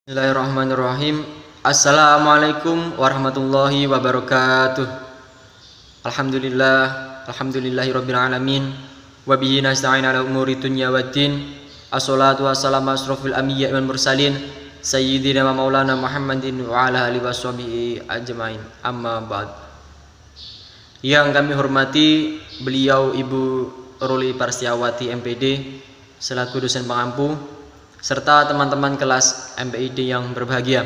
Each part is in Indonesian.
Bismillahirrahmanirrahim. Assalamualaikum warahmatullahi wabarakatuh. Alhamdulillahirabbil alamin. Wa bihi nasta'in ala umuri dunya waddin. Assalatu wassalamu asrofil anbiya'i wal mursalin sayyidina wa maulana Muhammadin wa ala alihi washabihi ajmain. Amma ba'd. Yang kami hormati beliau Ibu Ruli Parsiawati MPD selaku dosen pengampu, serta teman-teman kelas MPID yang berbahagia.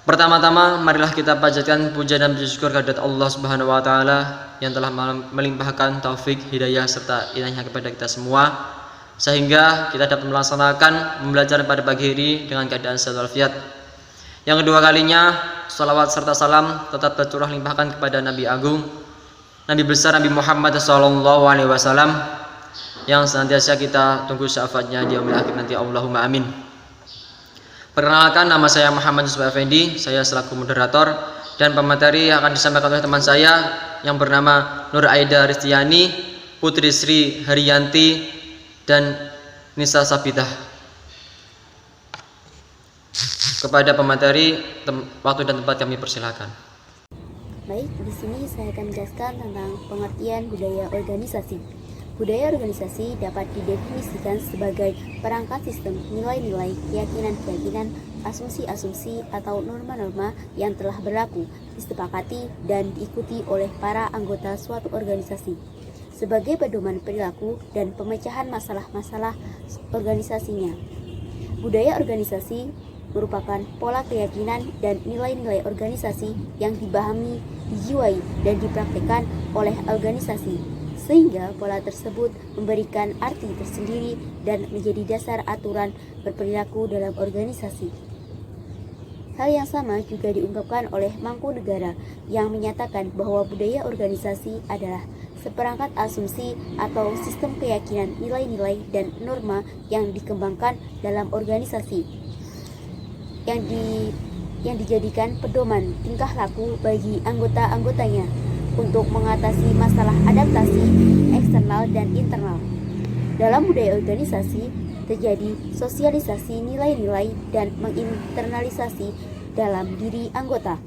Pertama-tama marilah kita panjatkan puja dan puji syukur kehadirat Allah Subhanahu wa taala yang telah melimpahkan taufik, hidayah serta inayah kepada kita semua sehingga kita dapat melaksanakan pembelajaran pada pagi hari dengan keadaan sehat walafiat. Yang kedua kalinya, salawat serta salam tetap tercurah limpahkan kepada Nabi Agung, Nabi besar Nabi Muhammad SAW yang senantiasa kita tunggu syafaatnya di yaumil akhir nanti. Allahumma amin. Perkenalkan, nama saya Muhammad Yusuf Effendi. Saya selaku moderator dan pemateri akan disampaikan oleh teman saya yang bernama Nur Aida Ristiani, Putri Sri Haryanti dan Nisa Sabidah. Kepada pemateri, waktu dan tempat kami persilakan. Baik, di sini saya akan menjelaskan tentang pengertian budaya organisasi. Budaya organisasi dapat didefinisikan sebagai perangkat sistem nilai-nilai, keyakinan-keyakinan, asumsi-asumsi, atau norma-norma yang telah berlaku, disepakati, dan diikuti oleh para anggota suatu organisasi sebagai pedoman perilaku dan pemecahan masalah-masalah organisasinya. Budaya organisasi merupakan pola keyakinan dan nilai-nilai organisasi yang dipahami, dijiwai, dan dipraktikkan oleh organisasi, sehingga pola tersebut memberikan arti tersendiri dan menjadi dasar aturan berperilaku dalam organisasi. Hal yang sama juga diungkapkan oleh Mangkunegara yang menyatakan bahwa budaya organisasi adalah seperangkat asumsi atau sistem keyakinan, nilai-nilai, dan norma yang dikembangkan dalam organisasi yang dijadikan pedoman tingkah laku bagi anggota-anggotanya untuk mengatasi masalah adaptasi eksternal dan internal. Dalam budaya organisasi terjadi sosialisasi nilai-nilai dan menginternalisasi dalam diri anggota,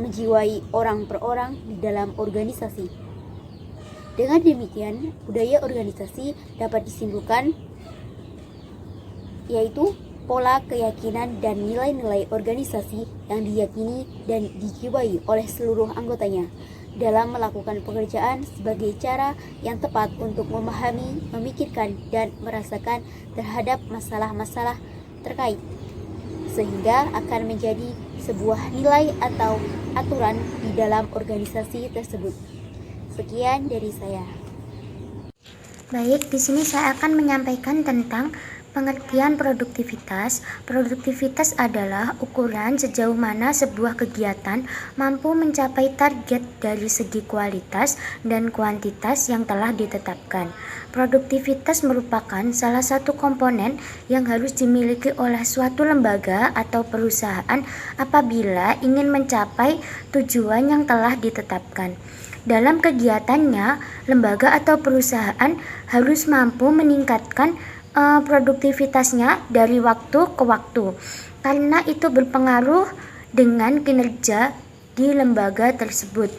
menjiwai orang per orang di dalam organisasi. Dengan demikian, budaya organisasi dapat disimpulkan yaitu pola keyakinan dan nilai-nilai organisasi yang diyakini dan dijiwai oleh seluruh anggotanya dalam melakukan pekerjaan sebagai cara yang tepat untuk memahami, memikirkan, dan merasakan terhadap masalah-masalah terkait, sehingga akan menjadi sebuah nilai atau aturan di dalam organisasi tersebut. Sekian dari saya. Baik, di sini saya akan menyampaikan tentang pengertian produktivitas. Produktivitas adalah ukuran sejauh mana sebuah kegiatan mampu mencapai target dari segi kualitas dan kuantitas yang telah ditetapkan. Produktivitas merupakan salah satu komponen yang harus dimiliki oleh suatu lembaga atau perusahaan apabila ingin mencapai tujuan yang telah ditetapkan. Dalam kegiatannya, lembaga atau perusahaan harus mampu meningkatkan produktivitasnya dari waktu ke waktu, karena itu berpengaruh dengan kinerja di lembaga tersebut.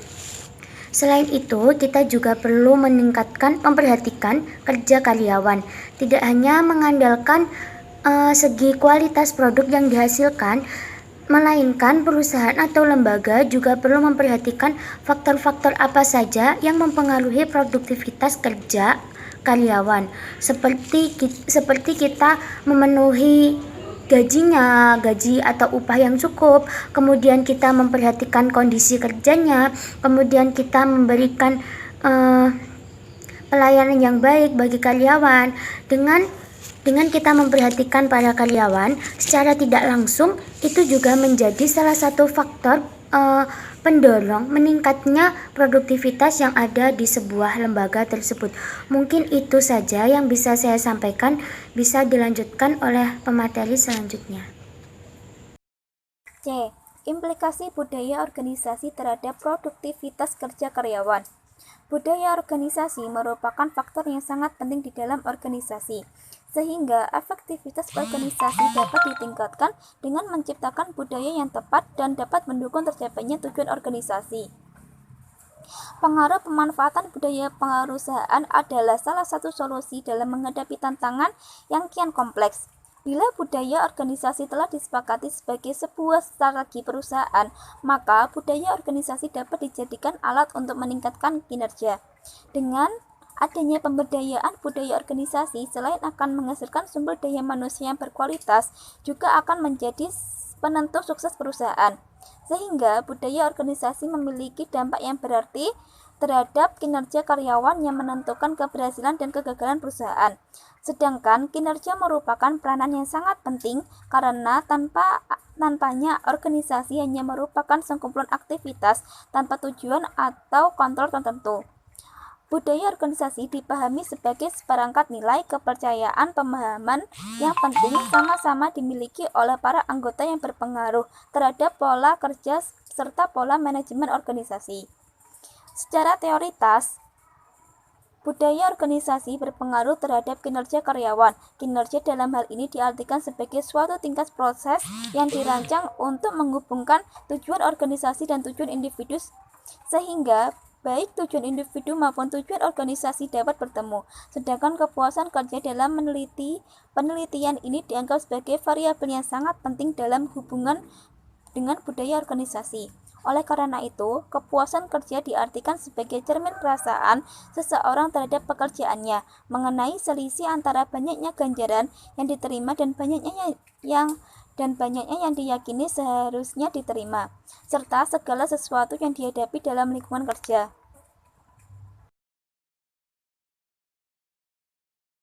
Selain itu, kita juga perlu memperhatikan kerja karyawan, tidak hanya mengandalkan segi kualitas produk yang dihasilkan, melainkan perusahaan atau lembaga juga perlu memperhatikan faktor-faktor apa saja yang mempengaruhi produktivitas kerja karyawan, seperti kita memenuhi gaji atau upah yang cukup, kemudian kita memperhatikan kondisi kerjanya, kemudian kita memberikan pelayanan yang baik bagi karyawan. Dengan kita memperhatikan para karyawan secara tidak langsung, itu juga menjadi salah satu faktor pendorong meningkatnya produktivitas yang ada di sebuah lembaga tersebut. Mungkin itu saja yang bisa saya sampaikan, bisa dilanjutkan oleh pemateri selanjutnya. C. Implikasi budaya organisasi terhadap produktivitas kerja karyawan. Budaya organisasi merupakan faktor yang sangat penting di dalam organisasi, sehingga efektivitas organisasi dapat ditingkatkan dengan menciptakan budaya yang tepat dan dapat mendukung tercapainya tujuan organisasi. Pengaruh pemanfaatan budaya perusahaan adalah salah satu solusi dalam menghadapi tantangan yang kian kompleks. Bila budaya organisasi telah disepakati sebagai sebuah strategi perusahaan, maka budaya organisasi dapat dijadikan alat untuk meningkatkan kinerja. Dengan adanya pemberdayaan budaya organisasi, selain akan menghasilkan sumber daya manusia yang berkualitas, juga akan menjadi penentu sukses perusahaan. Sehingga budaya organisasi memiliki dampak yang berarti terhadap kinerja karyawan yang menentukan keberhasilan dan kegagalan perusahaan. Sedangkan kinerja merupakan peranan yang sangat penting karena tanpanya organisasi hanya merupakan sekumpulan aktivitas tanpa tujuan atau kontrol tertentu. Budaya organisasi dipahami sebagai seperangkat nilai, kepercayaan, pemahaman yang penting sama-sama dimiliki oleh para anggota yang berpengaruh terhadap pola kerja serta pola manajemen organisasi. Secara teoritas, budaya organisasi berpengaruh terhadap kinerja karyawan. Kinerja dalam hal ini diartikan sebagai suatu tingkat proses yang dirancang untuk menghubungkan tujuan organisasi dan tujuan individu sehingga baik tujuan individu maupun tujuan organisasi dapat bertemu. Sedangkan kepuasan kerja dalam penelitian ini dianggap sebagai variabel yang sangat penting dalam hubungan dengan budaya organisasi. Oleh karena itu, kepuasan kerja diartikan sebagai cermin perasaan seseorang terhadap pekerjaannya, mengenai selisih antara banyaknya ganjaran yang diterima dan banyaknya yang diyakini seharusnya diterima, serta segala sesuatu yang dihadapi dalam lingkungan kerja.